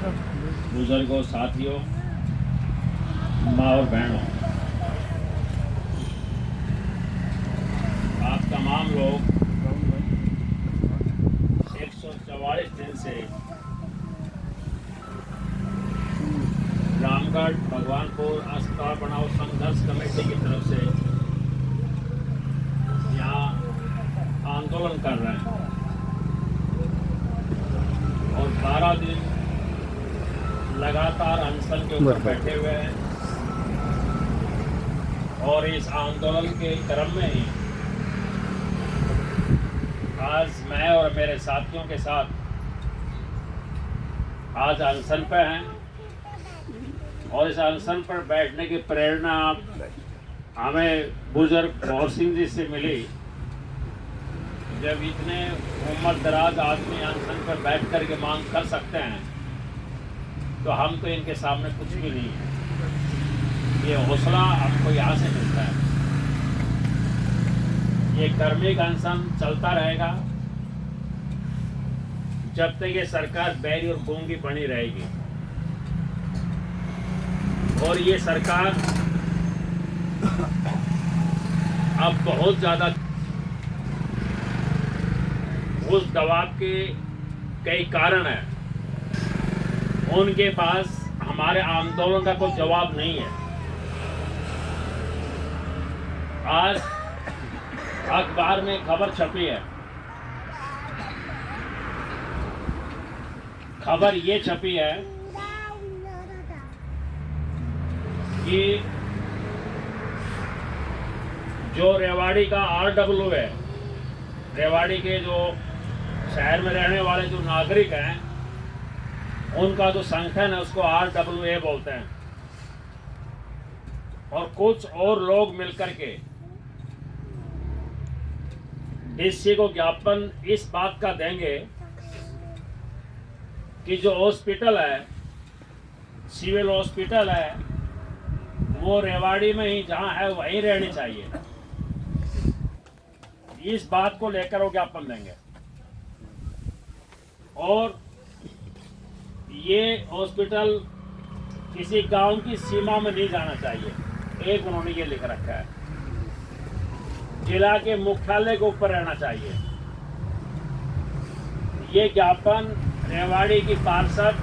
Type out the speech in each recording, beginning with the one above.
बुजुर्गों, साथियों, माँ और बहनों, आप तमाम लोग 144 दिन से रामगढ़ भगवानपुर अस्पताल बनाओ संघर्ष कमेटी की तरफ से यहाँ आंदोलन कर रहे हैं और 12 दिन लगातार अनशन के ऊपर बैठे हुए हैं। और इस आंदोलन के क्रम में ही आज मैं और मेरे साथियों के साथ आज अनशन पे हैं और इस अनशन पर बैठने की प्रेरणा हमें बुजुर्ग गौर सिंह जी से मिली। जब इतने उम्र दराज आदमी अनशन पर बैठ कर के मांग कर सकते हैं तो हम तो इनके सामने कुछ भी नहीं है। ये हौसला हमको यहाँ से मिलता है। ये कर्मिक अनशन चलता रहेगा जब तक ये सरकार बैरी और गूंगी बनी रहेगी। और ये सरकार अब बहुत ज़्यादा उस दबाव के कई कारण हैं, उनके पास हमारे आंदोलन का कोई जवाब नहीं है। आज अखबार में खबर छपी है, खबर ये छपी है कि जो रेवाड़ी का RW है, रेवाड़ी के जो शहर में रहने वाले जो नागरिक हैं उनका जो संगठन है उसको RWA बोलते हैं। और कुछ और लोग मिलकर के डीसी को ज्ञापन इस बात का देंगे कि जो हॉस्पिटल है, सिविल हॉस्पिटल है, वो रेवाड़ी में ही जहां है वहीं रहनी चाहिए। इस बात को लेकर वो ज्ञापन देंगे और ये हॉस्पिटल किसी गांव की सीमा में नहीं जाना चाहिए। एक उन्होंने ये लिख रखा है, जिला के मुख्यालय के ऊपर रहना चाहिए। ये ज्ञापन रेवाड़ी की पार्षद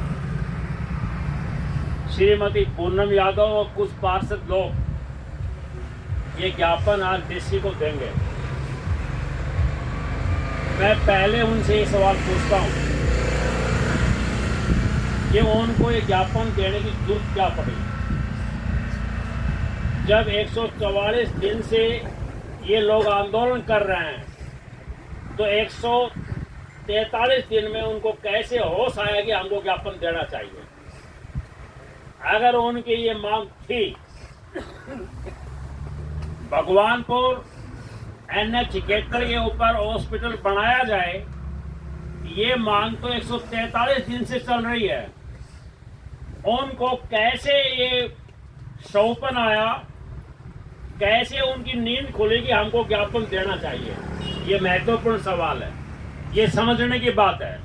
श्रीमती पूनम यादव और कुछ पार्षद लोग ये ज्ञापन आज डीसी को देंगे। मैं पहले उनसे ये सवाल पूछता हूँ कि उनको ये ज्ञापन देने की जरूरत क्या पड़ी, जब 144 दिन से ये लोग आंदोलन कर रहे हैं तो 143 दिन में उनको कैसे होश आया कि हमको ज्ञापन देना चाहिए। अगर उनकी ये मांग थी भगवानपुर NH 71 के ऊपर हॉस्पिटल बनाया जाए, ये मांग तो 143 दिन से चल रही है। उनको कैसे ये शौपन आया, कैसे उनकी नींद खुली कि हमको ज्ञापन देना चाहिए? ये महत्वपूर्ण सवाल है, ये समझने की बात है।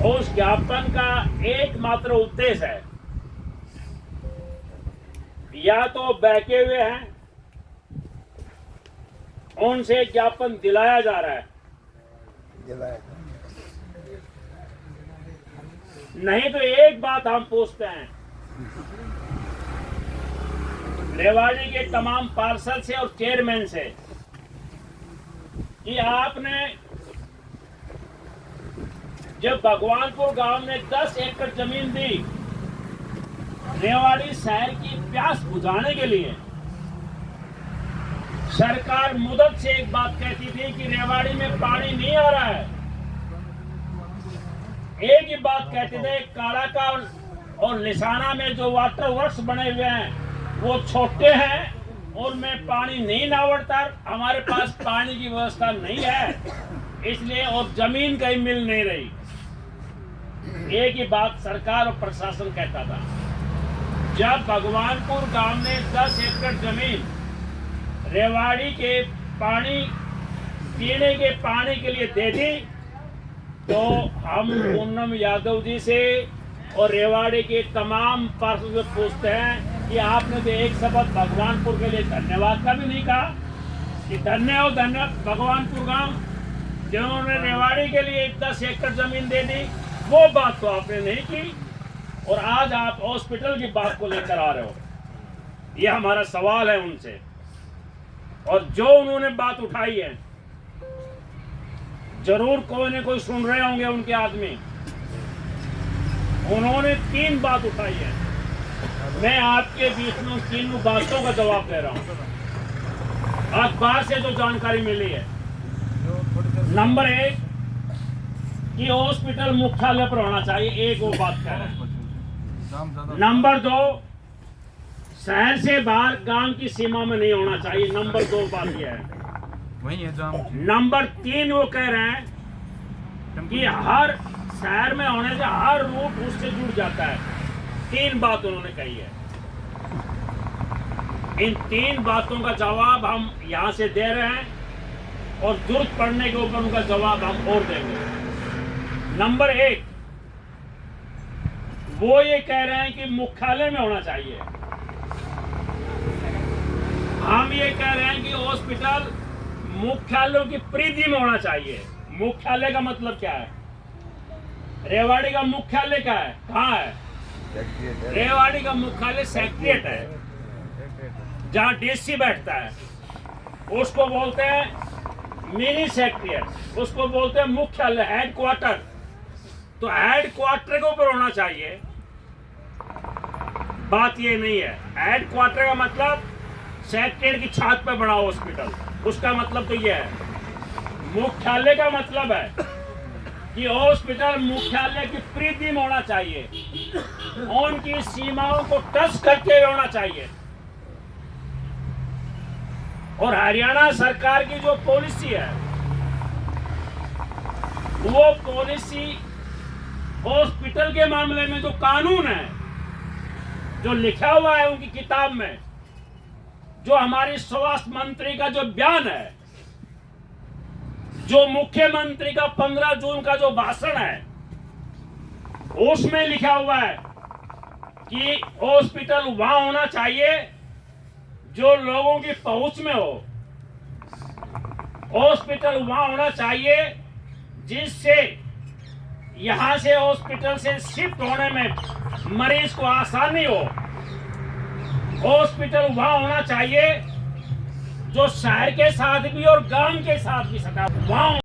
उस ज्ञापन का एकमात्र उद्देश्य है, या तो बहके हुए हैं उनसे ज्ञापन दिलाया जा रहा है, नहीं तो एक बात हम पूछते हैं रेवाड़ी के तमाम पार्षद से और चेयरमैन से कि आपने जब भगवानपुर गांव में 10 एकड़ जमीन दी रेवाड़ी शहर की प्यास बुझाने के लिए, सरकार मुद्दत से एक बात कहती थी कि रेवाड़ी में पानी नहीं आ रहा है। एक ही बात कहते थे, कालाका और निशाना में जो वाटर वर्क्स बने हुए हैं वो छोटे हैं और में पानी नहीं नावड़ता, हमारे पास पानी की व्यवस्था नहीं है, इसलिए और जमीन कहीं मिल नहीं रही। एक ही बात सरकार और प्रशासन कहता था। जब भगवानपुर गांव ने 10 एकड़ जमीन रेवाड़ी के पानी पीने के पानी के लिए दे दी तो हम पूनम यादव जी से और रेवाड़ी के तमाम पार्षद से पूछते हैं कि आपने तो एक शब्द भगवानपुर के लिए धन्यवाद का भी नहीं कहा कि धन्य हो धन्य भगवानपुर गांव जिन्होंने रेवाड़ी के लिए 10 एकड़ जमीन दे दी, वो बात तो आपने नहीं की। और आज आप हॉस्पिटल की बात को लेकर आ रहे हो, ये हमारा सवाल है उनसे। और जो उन्होंने बात उठाई है, जरूर कोई न कोई सुन रहे होंगे उनके आदमी। उन्होंने 3 बात उठाई है, मैं आपके बीच में 3 बातों का जवाब दे रहा हूं, अखबार से जो जानकारी मिली है। नंबर 1 कि हॉस्पिटल मुख्यालय पर होना चाहिए, एक वो बात कह रहे हैं। नंबर 2 शहर से बाहर गांव की सीमा में नहीं होना चाहिए, नंबर 2 बात यह है। वही है जाम। नंबर 3 वो कह रहे हैं कि हर शहर में होने से हर रूट उससे जुड़ जाता है। 3 बात उन्होंने कही है। इन 3 बातों का जवाब हम यहां से दे रहे हैं और जरूरत पड़ने के ऊपर उनका जवाब हम और देंगे। नंबर 1 वो ये कह रहे हैं कि मुख्यालय में होना चाहिए। हम ये कह रहे हैं कि हॉस्पिटल मुख्यालयों की परिधि में होना चाहिए। मुख्यालय का मतलब क्या है? रेवाड़ी का मुख्यालय क्या है, कहाँ है? रेवाड़ी का मुख्यालय सेक्रेटरीट है, जहाँ डीसी बैठता है, उसको बोलते हैं मिनी सेक्रेटरीट, उसको बोलते हैं मुख्यालय, हेडक्वार्टर। तो हेडक्वार्टर के ऊपर होना चाहिए। बात ये नहीं है। हेडक्वार्टर का मतलब सेक्रेटरीट की छत पे बना हॉस्पिटल, उसका मतलब तो ये है। मुख्यालय का मतलब है कि हॉस्पिटल मुख्यालय की परिधि में होना चाहिए, उनकी सीमाओं को टच करके होना चाहिए। और हरियाणा सरकार की जो पॉलिसी है, वो पॉलिसी हॉस्पिटल के मामले में जो कानून है, जो लिखा हुआ है उनकी किताब में, जो हमारी स्वास्थ्य मंत्री का जो बयान है, जो मुख्यमंत्री का 15 जून का जो भाषण है, उसमें लिखा हुआ है कि हॉस्पिटल वहां होना चाहिए जो लोगों की पहुंच में हो। हॉस्पिटल वहां होना चाहिए जिससे यहां से हॉस्पिटल से शिफ्ट होने में मरीज को आसानी हो। हॉस्पिटल वहां होना चाहिए जो शहर के साथ भी और गांव के साथ भी सटा, वहां